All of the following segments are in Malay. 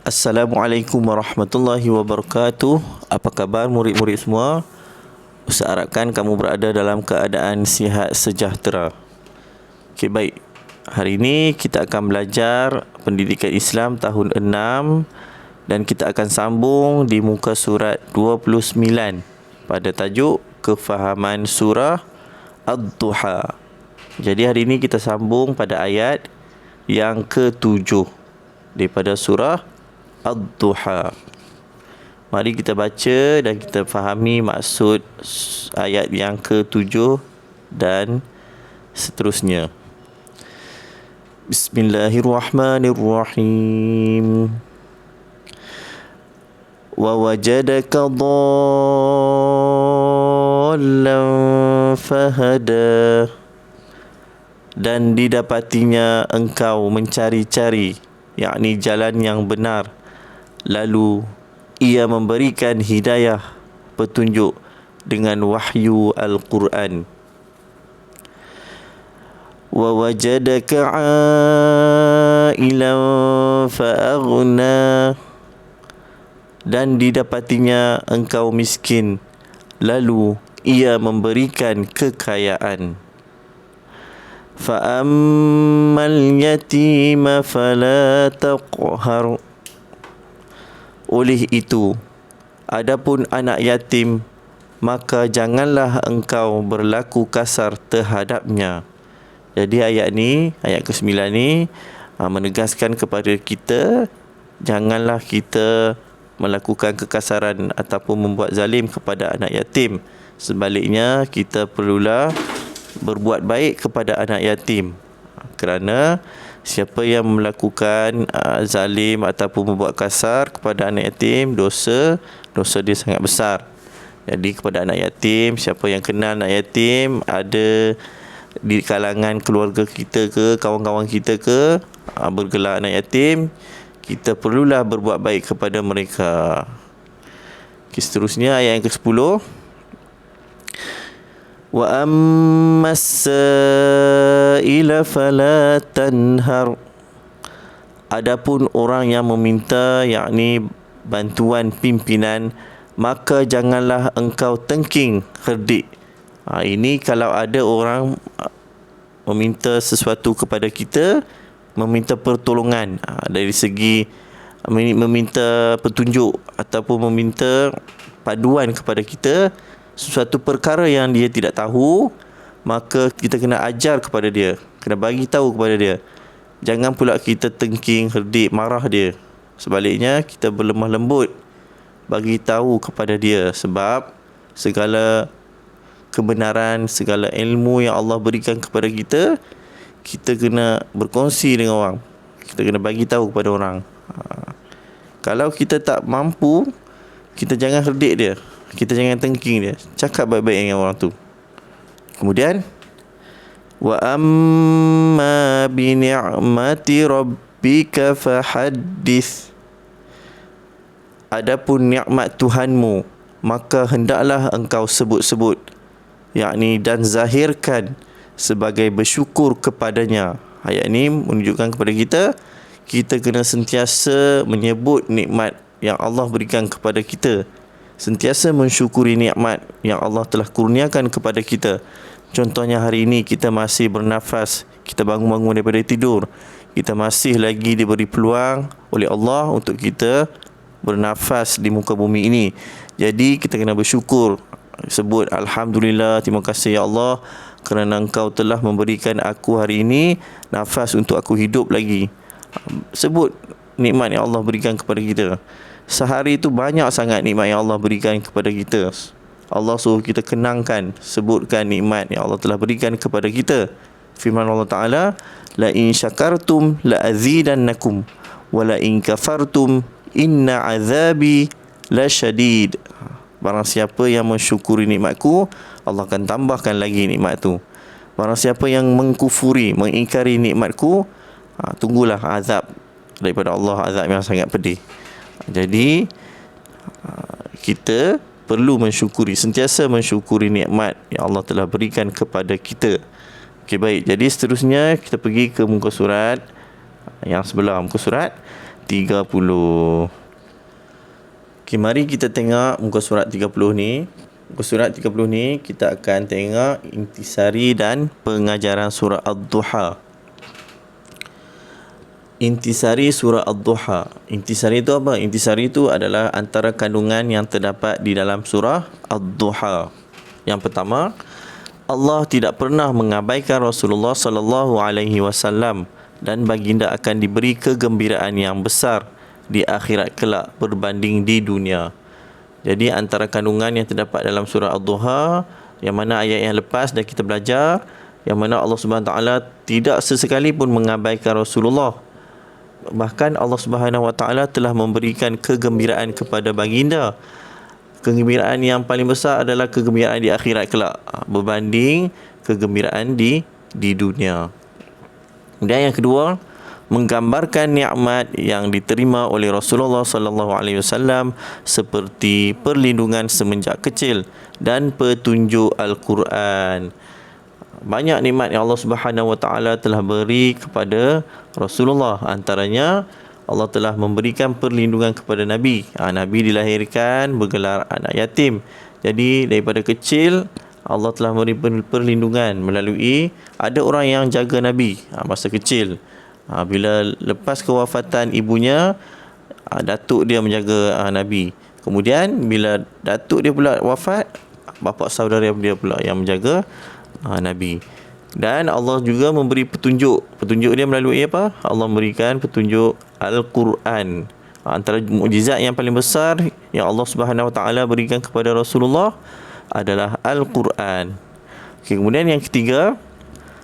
Assalamualaikum warahmatullahi wabarakatuh. Apa khabar murid-murid semua? Ustaz harapkan kamu berada dalam keadaan sihat sejahtera. Okey, baik. Hari ini kita akan belajar pendidikan Islam tahun 6 dan kita akan sambung di muka surat 29 pada tajuk kefahaman surah Ad-Duha. Jadi hari ini kita sambung pada ayat yang ke-7 daripada surah Ad-Duha. Mari kita baca dan kita fahami maksud ayat yang ke-7 dan seterusnya. Bismillahirrahmanirrahim. Wa wajadaka dhallan fahada. Dan didapatinya engkau mencari-cari, yakni jalan yang benar, lalu ia memberikan hidayah, petunjuk dengan wahyu Al-Quran. Wa wajadaka 'ailan fa'aghna. Dan didapatinya engkau miskin, lalu ia memberikan kekayaan. Fa'ammal yatima fala taqhar. Oleh itu, adapun anak yatim, maka janganlah engkau berlaku kasar terhadapnya. Jadi ayat ni, ayat ke-9 ni menegaskan kepada kita, janganlah kita melakukan kekasaran ataupun membuat zalim kepada anak yatim. Sebaliknya, kita perlulah berbuat baik kepada anak yatim. Kerana siapa yang melakukan zalim ataupun membuat kasar kepada anak yatim, dosa dia sangat besar. Jadi kepada anak yatim, siapa yang kenal anak yatim, ada di kalangan keluarga kita ke, kawan-kawan kita ke, bergelar anak yatim, kita perlulah berbuat baik kepada mereka. Okay, seterusnya ayat yang ke-10. Wa ammas sa'ila fala tanhar. Adapun orang yang meminta, yakni bantuan pimpinan, maka janganlah engkau tengking herdik. Ini kalau ada orang meminta sesuatu kepada kita, meminta pertolongan, dari segi meminta petunjuk ataupun meminta paduan kepada kita, sesuatu perkara yang dia tidak tahu, maka kita kena ajar kepada dia, kena bagi tahu kepada dia. Jangan pula kita tengking, herdik, marah dia. Sebaliknya, kita berlemah lembut, bagi tahu kepada dia. Sebab segala kebenaran, segala ilmu yang Allah berikan kepada kita, kita kena berkongsi dengan orang, kita kena bagi tahu kepada orang. Kalau kita tak mampu, kita jangan herdik dia, kita jangan tengking dia, cakap baik-baik dengan orang tu. Kemudian, wa amma bi ni'mati rabbika fahaddits. Adapun nikmat Tuhanmu, maka hendaklah engkau sebut-sebut, yakni dan zahirkan sebagai bersyukur kepadanya. Ayat ini menunjukkan kepada kita, kita kena sentiasa menyebut nikmat yang Allah berikan kepada kita, sentiasa mensyukuri nikmat yang Allah telah kurniakan kepada kita. Contohnya hari ini kita masih bernafas, kita bangun-bangun daripada tidur, kita masih lagi diberi peluang oleh Allah untuk kita bernafas di muka bumi ini. Jadi kita kena bersyukur, sebut Alhamdulillah, terima kasih ya Allah kerana engkau telah memberikan aku hari ini nafas untuk aku hidup lagi. Sebut nikmat yang Allah berikan kepada kita. Sehari itu banyak sangat nikmat yang Allah berikan kepada kita. Allah suruh kita kenangkan, sebutkan nikmat yang Allah telah berikan kepada kita. Firman Allah Ta'ala, la in syakartum la azidannakum wa la in kafartum inna azabi la syadid. Barang siapa yang mensyukuri nikmatku, Allah akan tambahkan lagi nikmat tu. Barang siapa yang mengkufuri, mengingkari nikmatku, tunggulah azab daripada Allah, azab yang sangat pedih. Jadi kita perlu mensyukuri, sentiasa mensyukuri nikmat yang Allah telah berikan kepada kita. Okey, baik. Jadi seterusnya kita pergi ke muka surat yang sebelah, muka surat 30. Okay, mari kita tengok muka surat 30 ni. Muka surat 30 ni kita akan tengok intisari dan pengajaran surah Ad-Duha. Intisari surah Ad-Duha. Intisari itu apa? Intisari itu adalah antara kandungan yang terdapat di dalam surah Ad-Duha. Yang pertama, Allah tidak pernah mengabaikan Rasulullah sallallahu alaihi wasallam dan baginda akan diberi kegembiraan yang besar di akhirat kelak berbanding di dunia. Jadi antara kandungan yang terdapat dalam surah Ad-Duha, yang mana ayat yang lepas dah kita belajar, yang mana Allah Subhanahu taala tidak sesekali pun mengabaikan Rasulullah. Bahkan Allah Subhanahu wa taala telah memberikan kegembiraan kepada baginda. Kegembiraan yang paling besar adalah kegembiraan di akhirat kelak berbanding kegembiraan di dunia. Dan yang kedua, menggambarkan nikmat yang diterima oleh Rasulullah sallallahu alaihi wasallam seperti perlindungan semenjak kecil dan petunjuk Al-Quran. Banyak nikmat yang Allah Subhanahu wa taala telah beri kepada Rasulullah. Antaranya Allah telah memberikan perlindungan kepada Nabi. Nabi dilahirkan bergelar anak yatim. Jadi daripada kecil Allah telah memberi perlindungan melalui ada orang yang jaga Nabi masa kecil. Bila lepas kewafatan ibunya, datuk dia menjaga Nabi. Kemudian bila datuk dia pula wafat, bapa saudara dia pula yang menjaga Nabi. Dan Allah juga memberi petunjuk. Petunjuk dia melalui apa? Allah memberikan petunjuk Al-Quran. Antara mukjizat yang paling besar yang Allah Subhanahu wa taala berikan kepada Rasulullah adalah Al-Quran. Okay, kemudian yang ketiga,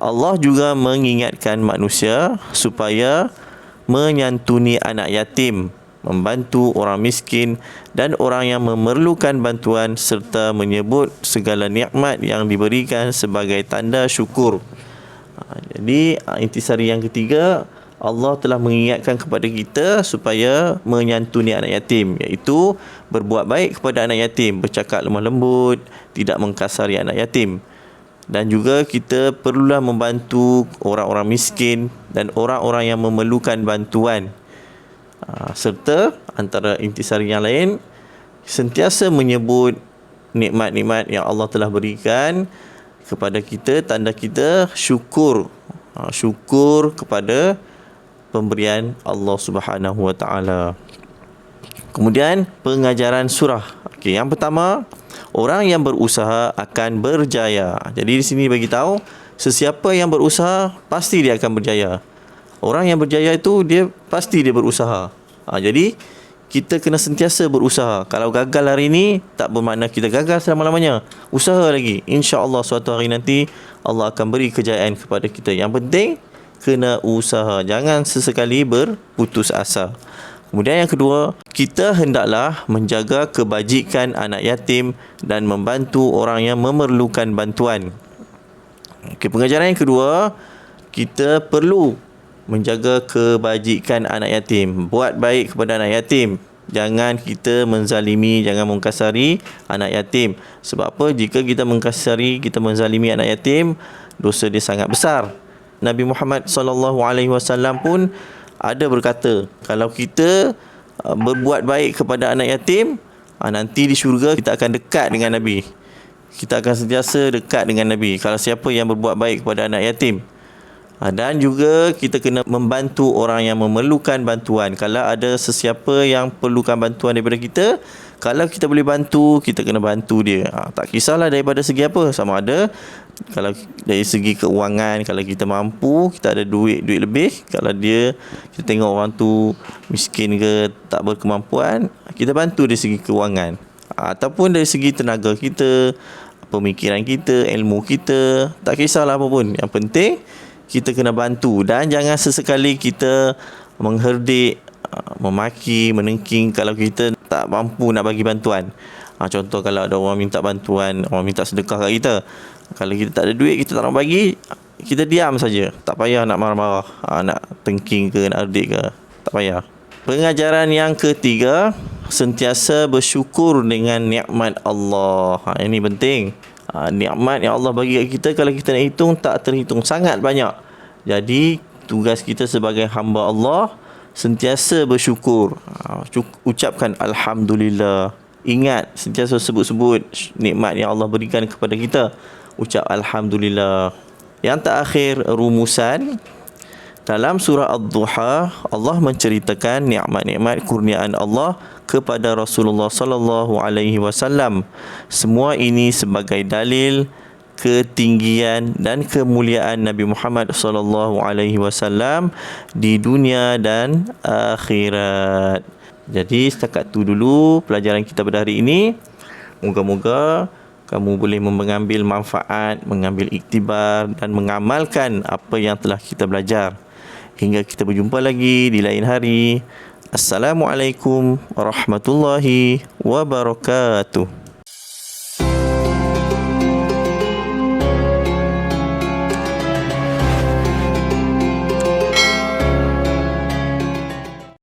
Allah juga mengingatkan manusia supaya menyantuni anak yatim, membantu orang miskin dan orang yang memerlukan bantuan serta menyebut segala nikmat yang diberikan sebagai tanda syukur. Jadi intisari yang ketiga, Allah telah mengingatkan kepada kita supaya menyantuni anak yatim, iaitu berbuat baik kepada anak yatim, bercakap lemah lembut, tidak mengkasari anak yatim. Dan juga kita perlulah membantu orang-orang miskin dan orang-orang yang memerlukan bantuan. Serta antara intisari yang lain, sentiasa menyebut nikmat-nikmat yang Allah telah berikan kepada kita, tanda kita syukur. Syukur kepada pemberian Allah Subhanahu wa taala. Kemudian pengajaran surah. Okey, yang pertama, orang yang berusaha akan berjaya. Jadi di sini bagi tahu, sesiapa yang berusaha pasti dia akan berjaya. Orang yang berjaya itu dia pasti dia berusaha. Jadi kita kena sentiasa berusaha. Kalau gagal hari ini, tak bermakna kita gagal selama-lamanya. Usaha lagi. InsyaAllah suatu hari nanti Allah akan beri kejayaan kepada kita. Yang penting kena usaha. Jangan sesekali berputus asa. Kemudian yang kedua, kita hendaklah menjaga kebajikan anak yatim dan membantu orang yang memerlukan bantuan. Okey, pengajaran yang kedua, kita perlu menjaga kebajikan anak yatim. Buat baik kepada anak yatim. Jangan kita menzalimi, jangan mengkasari anak yatim. Sebab apa? Jika kita mengkasari, kita menzalimi anak yatim, dosa dia sangat besar. Nabi Muhammad SAW pun ada berkata, kalau kita berbuat baik kepada anak yatim, nanti di syurga kita akan dekat dengan Nabi. Kita akan sentiasa dekat dengan Nabi kalau siapa yang berbuat baik kepada anak yatim. Dan juga kita kena membantu orang yang memerlukan bantuan. Kalau ada sesiapa yang perlukan bantuan daripada kita, kalau kita boleh bantu, kita kena bantu dia. Tak kisahlah daripada segi apa. Sama ada kalau dari segi keuangan, kalau kita mampu, kita ada duit lebih. Kalau kita tengok orang tu miskin ke tak berkemampuan, kita bantu dari segi keuangan. Ataupun dari segi tenaga kita, pemikiran kita, ilmu kita, tak kisahlah apa pun. Yang penting kita kena bantu. Dan jangan sesekali kita mengherdik, memaki, menengking kalau kita tak mampu nak bagi bantuan. Contoh kalau ada orang minta bantuan, orang minta sedekah kat kita, kalau kita tak ada duit, kita tak nak bagi, kita diam saja. Tak payah nak marah-marah, nak tengking ke, nak herdik ke, tak payah. Pengajaran yang ketiga, sentiasa bersyukur dengan nikmat Allah. Ini penting. Nikmat yang Allah bagi kat kita, kalau kita nak hitung, tak terhitung, sangat banyak. Jadi tugas kita sebagai hamba Allah, sentiasa bersyukur. Ucapkan Alhamdulillah. Ingat, sentiasa sebut-sebut nikmat yang Allah berikan kepada kita. Ucap Alhamdulillah. Yang terakhir, rumusan. Dalam surah Ad-Duha, Allah menceritakan nikmat-nikmat kurniaan Allah kepada Rasulullah sallallahu alaihi wasallam. Semua ini sebagai dalil ketinggian dan kemuliaan Nabi Muhammad sallallahu alaihi wasallam di dunia dan akhirat. Jadi setakat tu dulu pelajaran kita pada hari ini. Moga-moga kamu boleh mengambil manfaat, mengambil iktibar dan mengamalkan apa yang telah kita belajar. Hingga kita berjumpa lagi di lain hari. Assalamualaikum warahmatullahi wabarakatuh.